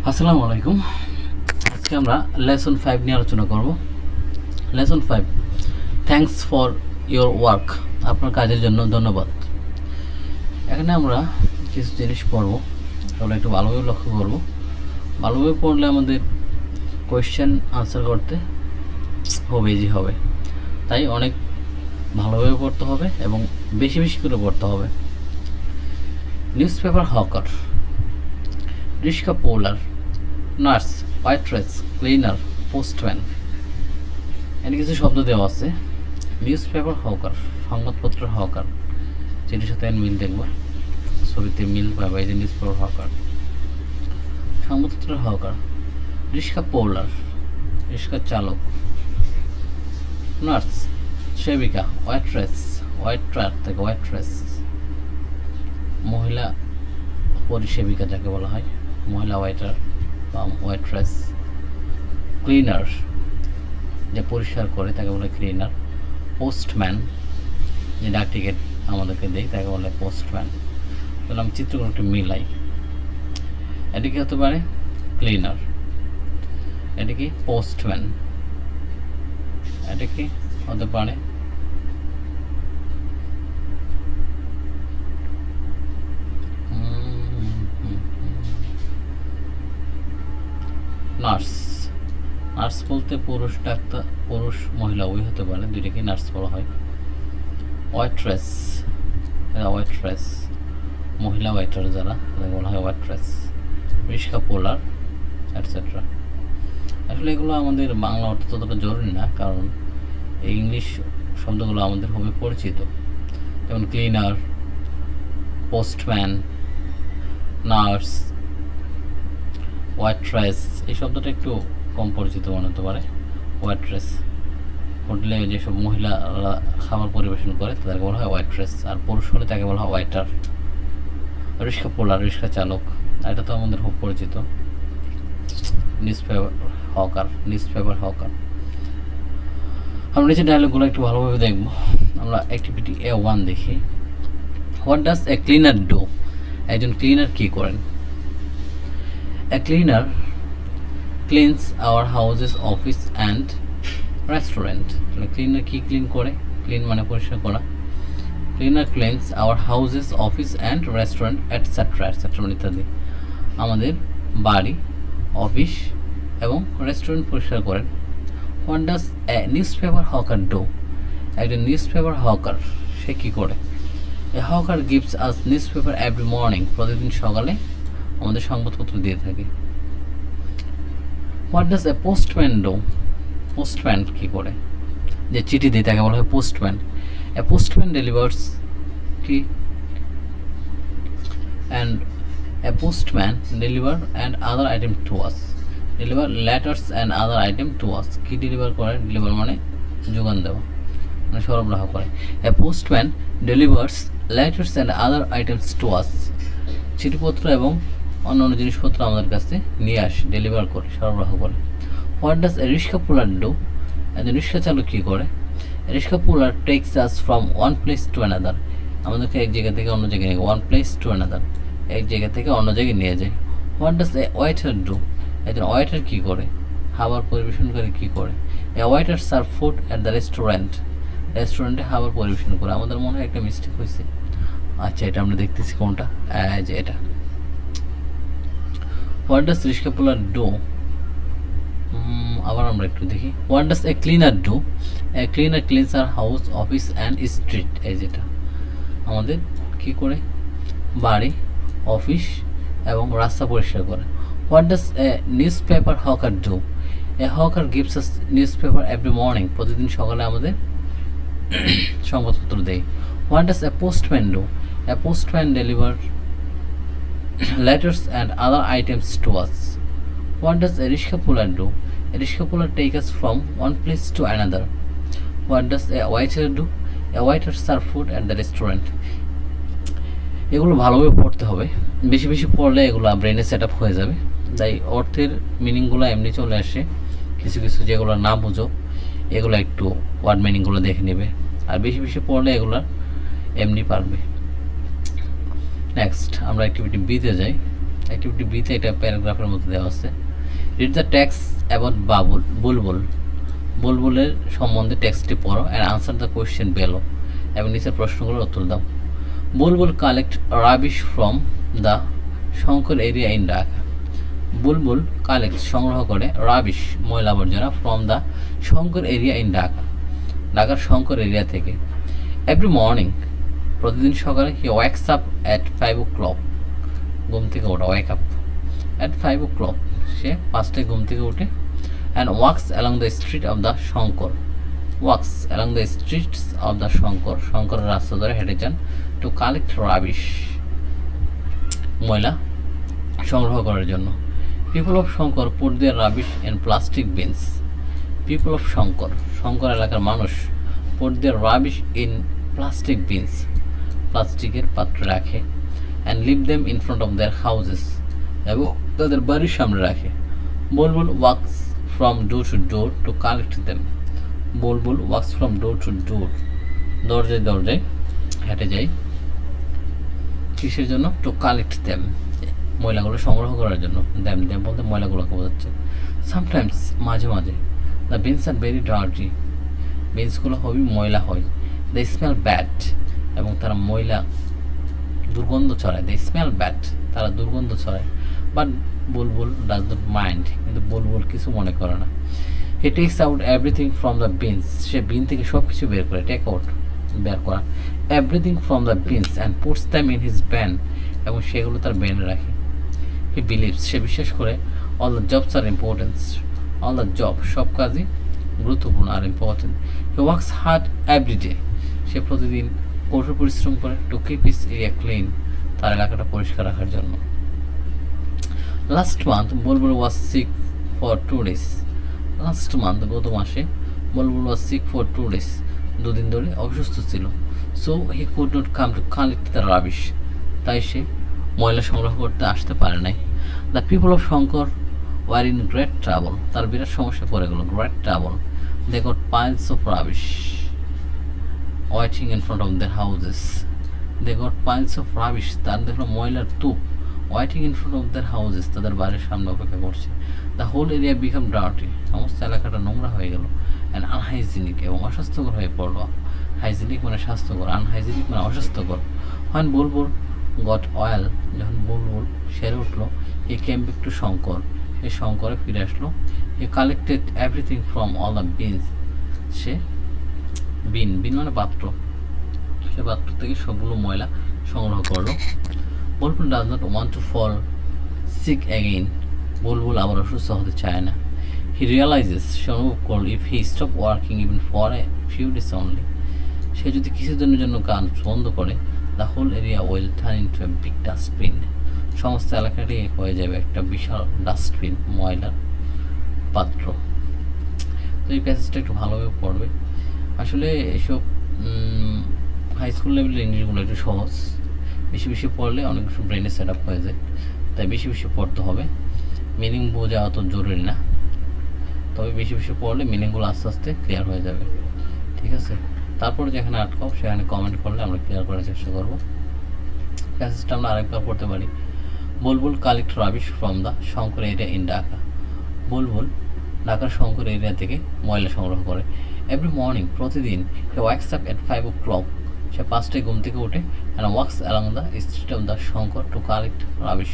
আসসালামু আলাইকুম। আজকে আমরা লেসন 5 নিয়ে আলোচনা করব। Lesson 5, thanks for your work. আপনার কাজের জন্য ধন্যবাদ। এখানে আমরা কিছু জিনিস পড়ব, সেগুলো একটু ভালোভাবে লক্ষ্য করব। ভালোভাবে পড়লে আমাদের কোয়েশ্চেন আনসার করতে খুব ইজি হবে। তাই অনেক ভালোভাবে পড়তে হবে এবং বেশি বেশি করে পড়তে হবে। নিউজ পেপার হকার, রিক্সা পোলার, নার্স, ওয়েট্রেস, ক্লিনার, পোস্টম্যান, এর কিছু শব্দ দেওয়া আছে। নিউজ পেপার হকার, সংবাদপত্রের হকার, যেটির সাথে মিল দেখব, ছবিতে মিল পাবে। এই যে নিউজ পেপার হকার, সংবাদপত্রের হকার। রিক্সা পোলার, রিক্সা চালক। নার্স, সেবিকা। ওয়েট্রেস, ওয়েটার থেকে ওয়েট্রেস, মহিলা পরিসেবিকা যাকে বলা হয়, মহিলা ওয়েটার বা ওয়েট্রেস। ক্লিনার, যে পরিষ্কার করে তাকে বলে ক্লিনার। পোস্টম্যান, যে ডাক টিকিট আমাদেরকে দেয় তাকে বলে পোস্টম্যান। তাহলে আমি চিত্রগুলো একটু মিলাই। এটি কি হতে পারে? ক্লিনার। এটি কি? পোস্টম্যান। এটি কি হতে পারে? নার্স। নার্স বলতে পুরুষ ডাক্তার, পুরুষ মহিলা উভয় হতে পারে, দুইটাকে নার্স বলা হয়। ওয়েট্রেস, ওয়েট্রেস, মহিলা ওয়েটার যারা, তাদের বলা হয় ওয়েট্রেস। রিক্সা পোলার, এটসেট্রা। আসলে এগুলো আমাদের বাংলা অর্থ ততটা জরুরি না, কারণ এই ইংলিশ শব্দগুলো আমাদের খুবই পরিচিত। যেমন ক্লিনার, পোস্টম্যান, নার্স, ওয়েট্রেস। এই শব্দটা একটু কম পরিচিত মনে হতে পারে। ওয়েট্রেস, হোটেলে যেসব মহিলারা খাবার পরিবেশন করে তাদেরকে বলা হয় ওয়েট্রেস, আর পুরুষ হলে তাকে বলা হয় ওয়েটার। রিক্সা পোলার, রিক্সা চালক, এটা তো আমাদের খুব পরিচিত। News paper hawker, news paper hawker. আমরা নিচে ডায়লগগুলো একটু ভালোভাবে দেখব। আমরা অ্যাক্টিভিটি A1 দেখি। What does a cleaner do? একজন ক্লিনার কী করেন? A cleaner cleans our houses, office and restaurant. Cleaner কী ক্লিন করে? ক্লিন মানে পরিষ্কার করা। Cleaner cleans our houses, office and restaurant, et cetera et cetera ইত্যাদি। আমাদের বাড়ি, অফিস এবং রেস্টুরেন্ট পরিষ্কার করেন। What does a newspaper hawker do? একজন নিউজ পেপার হকার সে কী করে? A hawker gives us newspaper every morning. প্রতিদিন সকালে আমাদের সংবাদপত্র দিয়ে থাকে। What does a postman do? Postman কী করে? যে চিঠি দেয় তাকে বলা হয় পোস্টম্যান। এ পোস্টম্যান ডেলিভার্স কি? And a postman deliver and other item to us. Deliver letters and other item to us. কি ডেলিভার করে? ডেলিভার মানে যোগান দেওয়া, মানে সরবরাহ করে। A postman delivers letters and other items to us. চিঠিপত্র এবং অন্যান্য জিনিসপত্র আমাদের কাছে নিয়ে আসে, ডেলিভার করে, সরবরাহ করে। What does a rickshaw puller do? একজন রিক্সা চালক কী করে? Rickshaw puller takes us from one place to another. আমাদেরকে এক জায়গা থেকে অন্য জায়গায় নিয়ে, ওয়ান প্লেস টু অ্যানাদার, এক জায়গা থেকে অন্য জায়গায় নিয়ে যায়। What does a waiter do? একজন ওয়েটার কী করে? খাবার পরিবেশনকারী কী করে? A waiter serve food at the restaurant. রেস্টুরেন্টে খাবার পরিবেশন করে। আমাদের মনে হয় একটা মিস্টেক হয়েছে। আচ্ছা, এটা আমরা দেখতেছি কোনটা, যে এটা। What does rickshaw puller do? আবার আমরা একটু দেখি। What does a cleaner do? A cleaner cleans our house, office and street. এই যেটা আমাদের কী করে? বাড়ি, অফিস এবং রাস্তা পরিষ্কার করে। What does a newspaper hawker do? A hawker gives us newspaper every morning. প্রতিদিন সকালে আমাদের সংবাদপত্র দেয়। What does a postman do? A postman deliver letters and other items to us. What does a rickshaw puller do? A rickshaw puller takes us from one place to another. What does a waiter do? A waiter serve food at the restaurant. এগুলো ভালোভাবে পড়তে হবে, বেশি বেশি পড়লে এগুলো ব্রেনে set up হয়ে যাবে। তাই অর্থের মিনিংগুলো এমনি চলে আসে। কিছু কিছু যেগুলো না বুঝো এগুলো একটু ওয়ার্ড মিনিংগুলো দেখে নেবে, আর বেশি বেশি পড়লে এগুলো এমনি পারবে। নেক্সট আমরা অ্যাক্টিভিটি বিতে যাই। অ্যাক্টিভিটি বিতে এটা প্যারাগ্রাফের মধ্যে দেওয়া আছে। Read the text about Bulbul. বুলবুলের সম্বন্ধে টেক্সটটি পড়ো and answer the question below, এবং নিচের প্রশ্নগুলোর উত্তর দাও। Bulbul collect rubbish from the Shankar area in Dhaka. Bulbul collect সংগ্রহ করে রাবিশ ময়লা আবর্জনা from the Shankar area in Dhaka, ঢাকার শঙ্কর এরিয়া থেকে। এভরি মর্নিং প্রতিদিন সকালে হি ওয়াক্স আপ অ্যাট 5 o'clock, ঘুম থেকে ওঠা, ওয়েক আপ অ্যাট 5 o'clock, সে 5টায় ঘুম থেকে উঠে। And walks along the street of the Shankar, wax along the streets of the Shankar, শঙ্করের রাস্তা ধরে হেঁটে যান টু কালেক্ট রাবিশ, ময়লা সংগ্রহ করার জন্য। People of Shankar put their rubbish in plastic bins. People of Shankar, Shankar এলাকার মানুষ, put their rubbish in plastic bins, প্লাস্টিকের পাত্রে রাখে। And leave them in front of their houses, এবং তাদের বাড়ির সামনে রাখে। Bulbul walks from door to door to collect them. Bulbul walks from door to door, দরজায় দরজায় হেঁটে যায়, কিসের জন্য? টু কালেক্ট দেম, ময়লাগুলো সংগ্রহ করার জন্য। দেম দেম বলতে ময়লাগুলোকে বোঝাচ্ছে। সামটাইমস, মাঝে মাঝে, the bins are very dirty, বিনসগুলো খুবই ময়লা হয়। দ্য স্মেল ব্যাড, এবং তারা ময়লা দুর্গন্ধ ছড়ায়। দ্য স্মেল ব্যাড, তারা দুর্গন্ধ ছড়ায়। But Bulbul does not mind, কিন্তু বুলবুল কিছু মনে করে না। He takes out everything from the bins, সে বিন থেকে সব কিছু বের করে, টেক আউট বের করা, everything from the bins and puts them in his van, এবং সেগুলো তার ব্যানে রাখে। হি বিলিভস, সে বিশ্বাস করে, all the jobs are importance, all the job, সব কাজই গুরুত্বপূর্ণ are important. He works hard every day, সে প্রতিদিন কঠোর পরিশ্রম করে to keep his area clean, তার এলাকাটা পরিষ্কার রাখার জন্য। Last month Bulbul was sick for 2 days। Last month, গত মাসে, Bulbul was sick for 2 days, 2 দিন ধরে অসুস্থ ছিল। So he could not come to collect the rubbish, তাই সে ময়লা সংগ্রহ করতে আসতে পারে নাই। The people of Shankar were in great trouble, তার বিরাট সমস্যা পড়ে গেল, great trouble. They got piles of rubbish waiting in front of their houses. They got piles of rubbish, তার দেখলো ময়লার তুপ, waiting in front of their houses, তাদের বাড়ির সামনে অপেক্ষা করছে। The whole area become dirty, সমস্ত এলাকাটা নোংরা হয়ে গেল। অ্যান্ড আনহাইজিনিক, এবং অস্বাস্থ্যকর হয়ে পড়লো। হাইজিনিক মানে স্বাস্থ্যকর, আনহাইজিনিক মানে অস্বাস্থ্যকর। হয় বুলবুল গট অয়েল, যখন বুলবুল সেরে উঠলো, he came back to Shankar, সে শঙ্করে ফিরে আসলো। He collected everything from all the bins, সে বিন, বিন মানে পাত্র, সে পাত্র থেকে সবগুলো ময়লা সংগ্রহ করলো। Bulbul does not want to fall sick again, Bulbul আবার অসুস্থ হতে চায় না। হি রিয়ালাইজেস, সে অনুভব করল, if he stop working even for a few days only, সে যদি কিছুদিনের জন্য কাজ বন্ধ করে, the whole area will turn into a big dustbin, সমস্ত এলাকাটি হয়ে যাবে একটা বিশাল ডাস্টবিন, ময়লার পাত্র। তো এই প্যাসেজটা একটু ভালোভাবে পড়বে। আসলে এসব হাই স্কুল লেভেলের ইংলিশগুলো একটু সহজ, বেশি বেশি পড়লে অনেক কিছু ব্রেনে সেট আপ হয়ে যায়, তাই বেশি বেশি পড়তে হবে। মিনিং বোঝা অত জরুরি না, তবে বেশি বেশি পড়লে মিনিংগুলো আস্তে আস্তে ক্লিয়ার হয়ে যাবে, ঠিক আছে? তারপরে যেখানে আটকাও সেখানে কমেন্ট করলে আমরা ক্লিয়ার করার চেষ্টা করবো। প্যাসেজটা আমরা আরেকবার পড়তে পারি। Bulbul collect rubbish from the Shankar area in Dhaka. Bulbul ঢাকার শঙ্কর এরিয়া থেকে ময়লা সংগ্রহ করে। এভরি মর্নিং, প্রতিদিন, হি ওয়াক্স আপ এট 5 o'clock, সে 5টায় ঘুম থেকে ওঠে। And walks along the street of the Shankar to collect rubbish,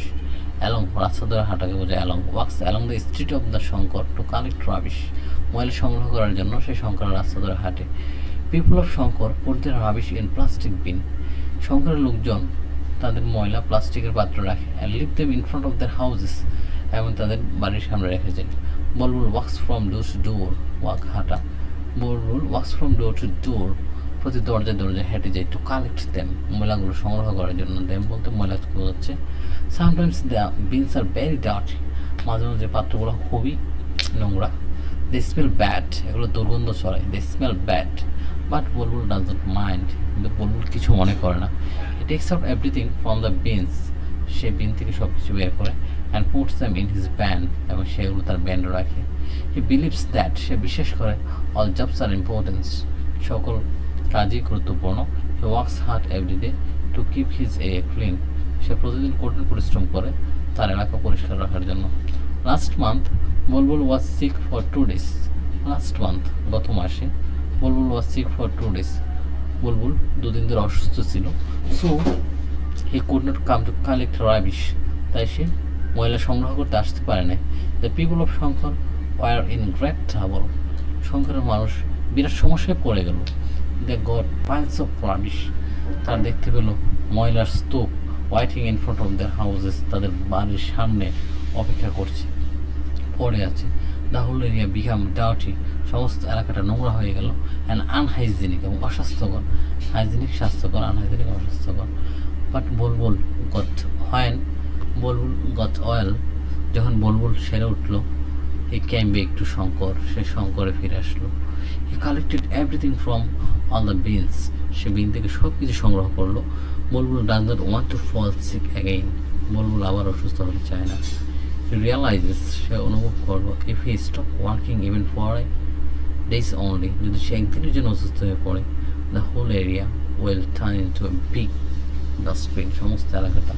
along রাস্তা ধরে হাঁটাকে বোঝায়, along, walks along the street of the Shankar to collect rubbish, ময়লা সংগ্রহ করার জন্য সে শঙ্করের রাস্তা ধরে হাঁটে। People of Shankar put their rubbish in plastic bin, শঙ্করের লোকজন তাদের ময়লা প্লাস্টিকের পাত্র রাখে। And leave them in front of their houses, এবং তাদের বাড়ির সামনে রেখে যায়। বুলবুল walks from door to door, walk হাঁটা। বুলবুল ওয়াক্স ফ্রম ডোর টু ডোর, প্রতি দরজায় দরজায় হেঁটে যায় টু কালেক্ট দেম, ময়লাগুলো সংগ্রহ করার জন্য। দেম বলতে ময়লা বোঝাচ্ছে। Sometimes the bins are very dirty, মাঝে মাঝে পাত্রগুলো খুবই নোংরা। দে স্মেল ব্যাড, এগুলো দুর্গন্ধ ছড়ায়। They smell bad, but Bulbul does not mind, কিন্তু বুলবুল কিছু মনে করে না। He takes out everything from the bins, সে বিন থেকে সব কিছু বের করে। And puts them in his van, এবং সেগুলো তার ব্যান্ডে রাখে। হি বিলিভস দ্যাট, সে বিশ্বাস করে, অল জবস আর ইম্পর্টেন্স, সকল কাজই গুরুত্বপূর্ণ। He works hard every day to keep his area clean, সে প্রতিদিন কঠিন পরিশ্রম করে তার এলাকা পরিষ্কার রাখার জন্য। Last month Bulbul was sick for 2 days। Last month গত মাসে Bulbul was sick for 2 days। Bulbul 2 দিন ধরে অসুস্থ ছিল। So he could not come to collect rubbish. তাই সে ময়লা সংগ্রহ করতে আসতে পারে না। The people of Shankar were in great trouble. শঙ্করের মানুষ বিরাট সমস্যায় পড়ে গেল। They got piles of rubbish. তারা দেখতে পেল ময়লার স্তূপ waiting in front of their houses, তাদের বাড়ির সামনে অপেক্ষা করছে, পড়ে আছে। The whole area become dirty. সমস্ত এলাকাটা নোংরা হয়ে গেল। অ্যান্ড আনহাইজেনিক এবং অস্বাস্থ্যকর। হাইজেনিক স্বাস্থ্যকর, আনহাইজেনিক অস্বাস্থ্যকর। But Bulbul got well. যখন বুলবুল সেরে উঠলো, he came back to Shankar. সে শঙ্করে ফিরে আসলো। He collected everything from all the bins. সে বিন থেকে সব কিছু সংগ্রহ করলো। Bulbul does not want to fall sick again. Bulbul আবার অসুস্থ হতে চায় না। হি রিয়ালাইজেস, সে অনুভব করলো, if he stop working even for days only, যদি সে একদিনের জন্য অসুস্থ হয়ে পড়ে, the whole area will turn into a big dustbin. সমস্ত এলাকাটা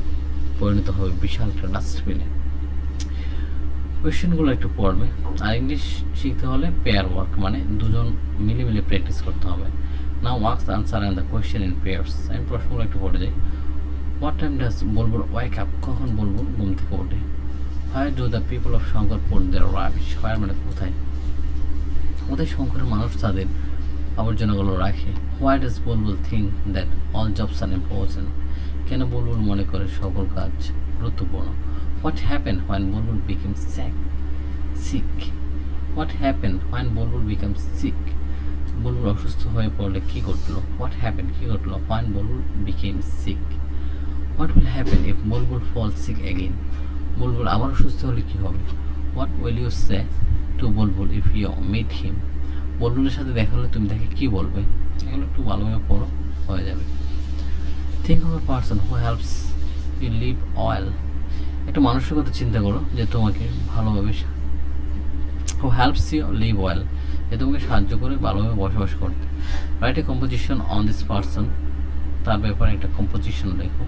পরিণত হবে বিশাল একটা ডাস্টবিনে। কোয়েশ্চেনগুলো একটু পড়বে। আর ইংলিশ শিখতে হলে পেয়ার ওয়ার্ক, মানে দুজন মিলে প্র্যাকটিস করতে হবে। Now works answer and the question in pairs. আমি প্রশ্নগুলো একটু পড়ে যাই। What time does Bulbul wake up? কখন বুলবুল ঘুম থেকে ওঠে? Where do the people of Shankar put their rubbish? Where মানে কোথায়? কোথায় শঙ্করের মানুষ তাদের আবর্জনাগুলো রাখে? Why does Bulbul think that all jobs are important? কেন বুলবুল মনে করে সকল কাজ গুরুত্বপূর্ণ? What happened when Bulbul became sick? What happened when Bulbul became sick? বুলবুল অসুস্থ হয়ে পড়লে কি ঘটলো? What happened? কি ঘটলো when Bulbul became sick? What will happen if Bulbul falls sick again? বুলবুল আবার অসুস্থ হলে কি হবে? What will you say to Bulbul if you meet him? বুলবুলের সাথে দেখা হলে তুমি তাকে কি বলবে? এগুলো একটু ভালোভাবে পড়ো, হয়ে যাবে। Think of a person who helps you live well. একটা মানুষের কথা চিন্তা করো যে তোমাকে ভালোভাবে who helps you live well, যে তোমাকে সাহায্য করে ভালোভাবে বসবাস করতে। Write a composition on this person. তার ব্যাপারে একটা কম্পোজিশন লেখো।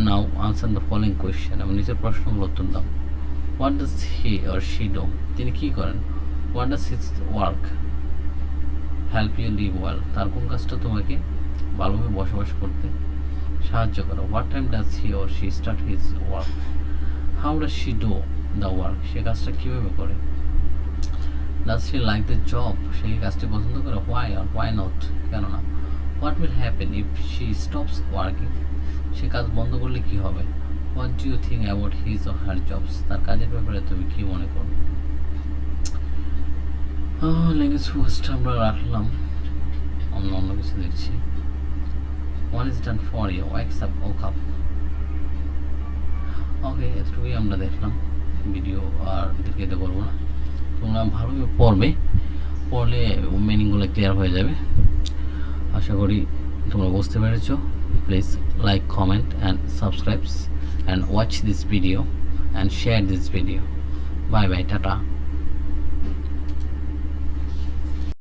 Now answer the following question. এবং নিচের প্রশ্নগুলো উত্তর দাও। What does he or she do? তিনি কি করেন? What does his work help you live well? তার কোন কাজটা তোমাকে ভালোভাবে বসবাস করতে সাহায্য করো? What time does he or she start his work? How does she do the work? সে কাজটা কীভাবে করে? Does she like the job? সে এই কাজটি পছন্দ করে? Why or why not? কেন না? What will happen if she stops working? সে কাজ বন্ধ করলে কি হবে? What do you think about his or her jobs? তার কাজের ব্যাপারে তুমি কি মনে করো? ল্যাঙ্গুয়েজ ফার্স্ট আমরা রাখলাম, অন্য কিছু দেখছি। One is done for you, wakes up, woke up. ওকে, এতটুকুই আমরা দেখলাম। ভিডিও আর দিতে করবো না। তোমরা ভালোভাবে পড়বে, পড়লে মিনিংগুলো ক্লিয়ার হয়ে যাবে। আশা করি তোমরা বুঝতে পেরেছো। Please like, comment and subscribe and watch this video and share this video. Bye bye, tata.